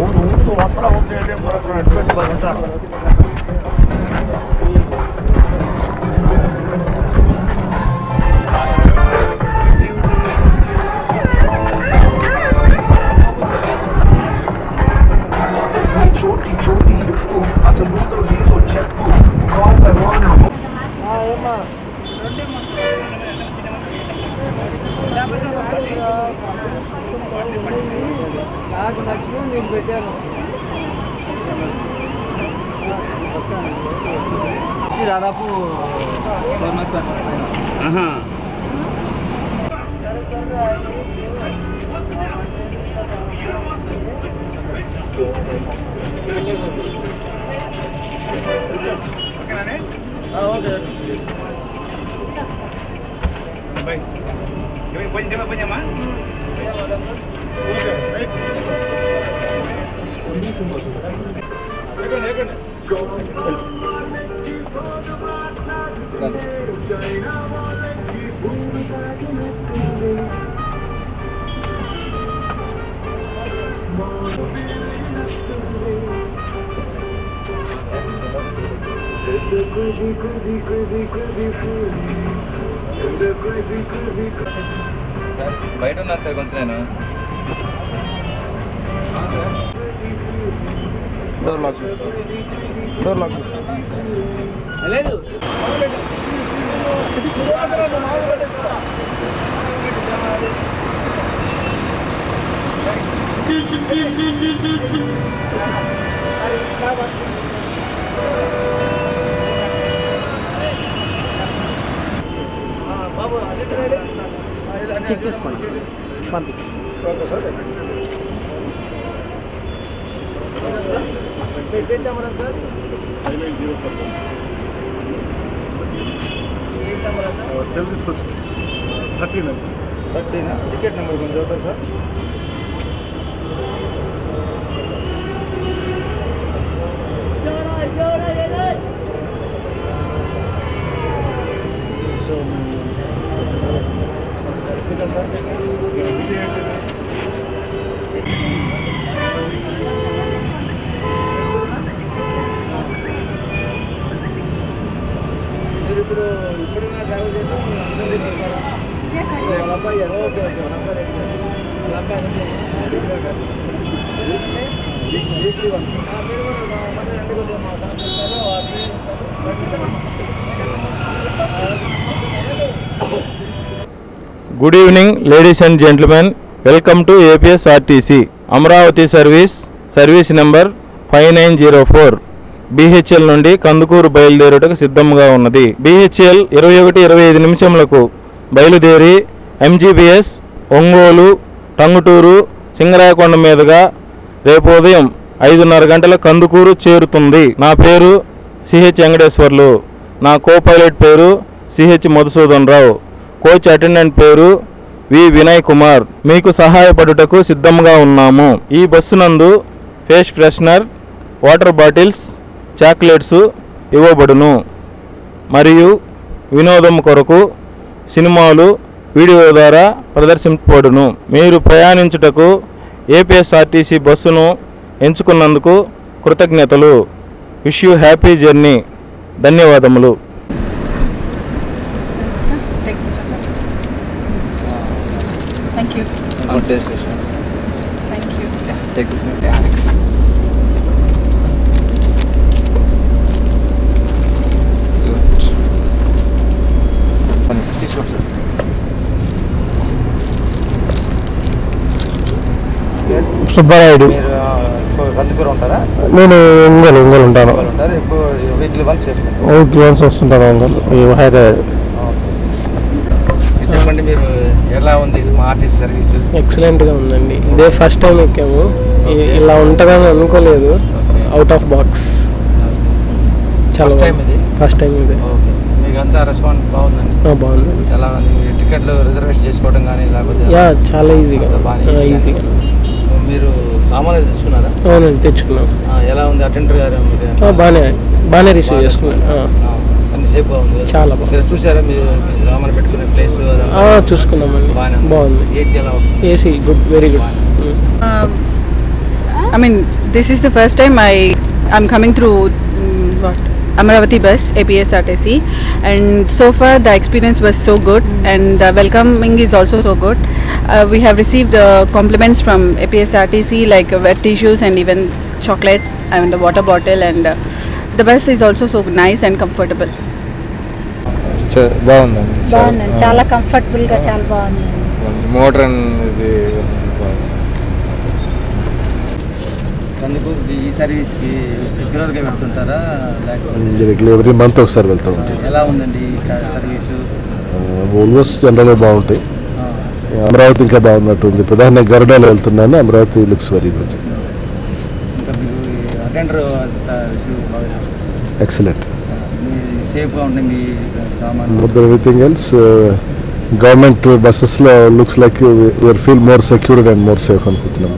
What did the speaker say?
ఉంచు వస్త్రం ఉంచేయండి మరొక అడ్మిట్ ఉంచాలి. నాకు నచ్చిన మీకు పెట్టాను. దాదాపు 4 months సార్ బయట ఉన్నాను సార్ కొంచెం నేను డోర్ లాక్ లేదు చెక్ చేసుకోండి పంపించండి. సెల్ తీసుకొచ్చు 13 టికెట్ నెంబర్ కొంచెం చదువుతారు సార్. ఇప్పుడున్న డ్రైవర్ చేస్తే అబ్బాయి Good evening, ladies and gentlemen. Welcome to APSRTC. Amravati service number 5904. BHL నుండి కందుకూరు బయలుదేరుటకు సిద్ధంగా ఉన్నది. BHL 21:25 నిమిషములకు బయలుదేరి MGBS ఒంగోలు, టంగుటూరు, సింగరాయకొండ మీదుగా రేపు ఉదయం 5:30 గంటల కందుకూరు చేరుతుంది. నా పేరు CH వెంకటేశ్వర్లు. నా కో-పైలట్ పేరు CH మధుసూదన్ రావు. కోచ్ అటెండెంట్ పేరు వి వినయ్ కుమార్. మీకు సహాయపడుటకు సిద్ధంగా ఉన్నాము. ఈ బస్సు నందు face freshener, water bottles, chocolates ఇవ్వబడును. మరియు వినోదం కొరకు సినిమాలు వీడియో ద్వారా ప్రదర్శింపబడును. మీరు ప్రయాణించుటకు APSRTC బస్సును ఎంచుకున్నందుకు కృతజ్ఞతలు. Wish you happy journey. ధన్యవాదములు. Thank you. Thank you. Take this with Alex. తీసుకోండి సార్. సుబ్బారాయుడు. మీరు కందుకూరు ఉంటారా? నేను ఒంగోలు ఉంటాను. ఉంటారు ఎక్కువ వీక్లీ వన్స్ చేస్తాను. వీక్లీ వన్స్ వస్తుంటాను ఒంగోలు, హైదరాబాద్. చెప్పండి, మీరు ఎలా ఉంది మా ఆర్టీసీ సర్వీస్? ఎక్సలెంట్గా ఉందండి. ఇదే ఫస్ట్ టైం ఎక్కాము. ఇలా ఉంటుందని అనుకోలేదు. Out of box. First time ఇది. ఓకే. మీకు అంతా రెస్పాన్స్ బాగుందండి? బాగుందండి. ఎలా ఉంది? టికెట్లు రిజర్వేషన్ చేసుకోవడం కానీ లేకపోతే? చాలా ఈజీగా. మీరు సామాన్లు తెచ్చుకున్నారా? అవునండి, తెచ్చుకున్నాం. ఎలా ఉంది అటెండర్ గారు? బాగానే రిసీవ్ చేసుకున్నాను. అన్ని సేఫ్ బాగుంది. చాలా బాగుంది. మీరు చూసారా? మీరు సామాన్లు పెట్టుకునే ప్లేస్ చూసుకున్నామండి. బాగుంది. ఏసీ ఎలా వస్తుంది? AC good, very good. I mean, this is the first time I'm coming through Amaravati bus, APSRTC, and so far the experience was so good, and the welcoming is also so good. We have received compliments from APSRTC like wet tissues and even chocolates and the water bottle, and the bus is also so nice and comfortable. బాగుందండి బాగుందండి, చాలా కంఫర్టబుల్గా చాలా బాగుంది. Modern ఇది అందుకు ఈ సర్వీస్కి రెగ్యులర్గా వెళ్తుంటారా లేకపోతే రెగ్యులర్ ఎవ్రీ మంత్ ఒకసారి వెళ్తాం. ఎలా ఉందండి ఈ సర్వీసు? ఓల్మోస్ట్ జనరల్గా బాగుంటాయి. అమరావతి ఇంకా బాగున్నట్టుంది. ప్రధానంగా గరుడాలో వెళ్తున్నాను. Amaravati looks very good. ఇంకా మీకు అటెండర్ రిసీవ్ బాగా చేసుకుంటారు. ఎక్సలెంట్. సేఫ్గా ఉంటుంది మీ సామాన్. More than everything else government బస్సెస్లో looks like we are feel more secured and more safe అనుకుంటున్నాం.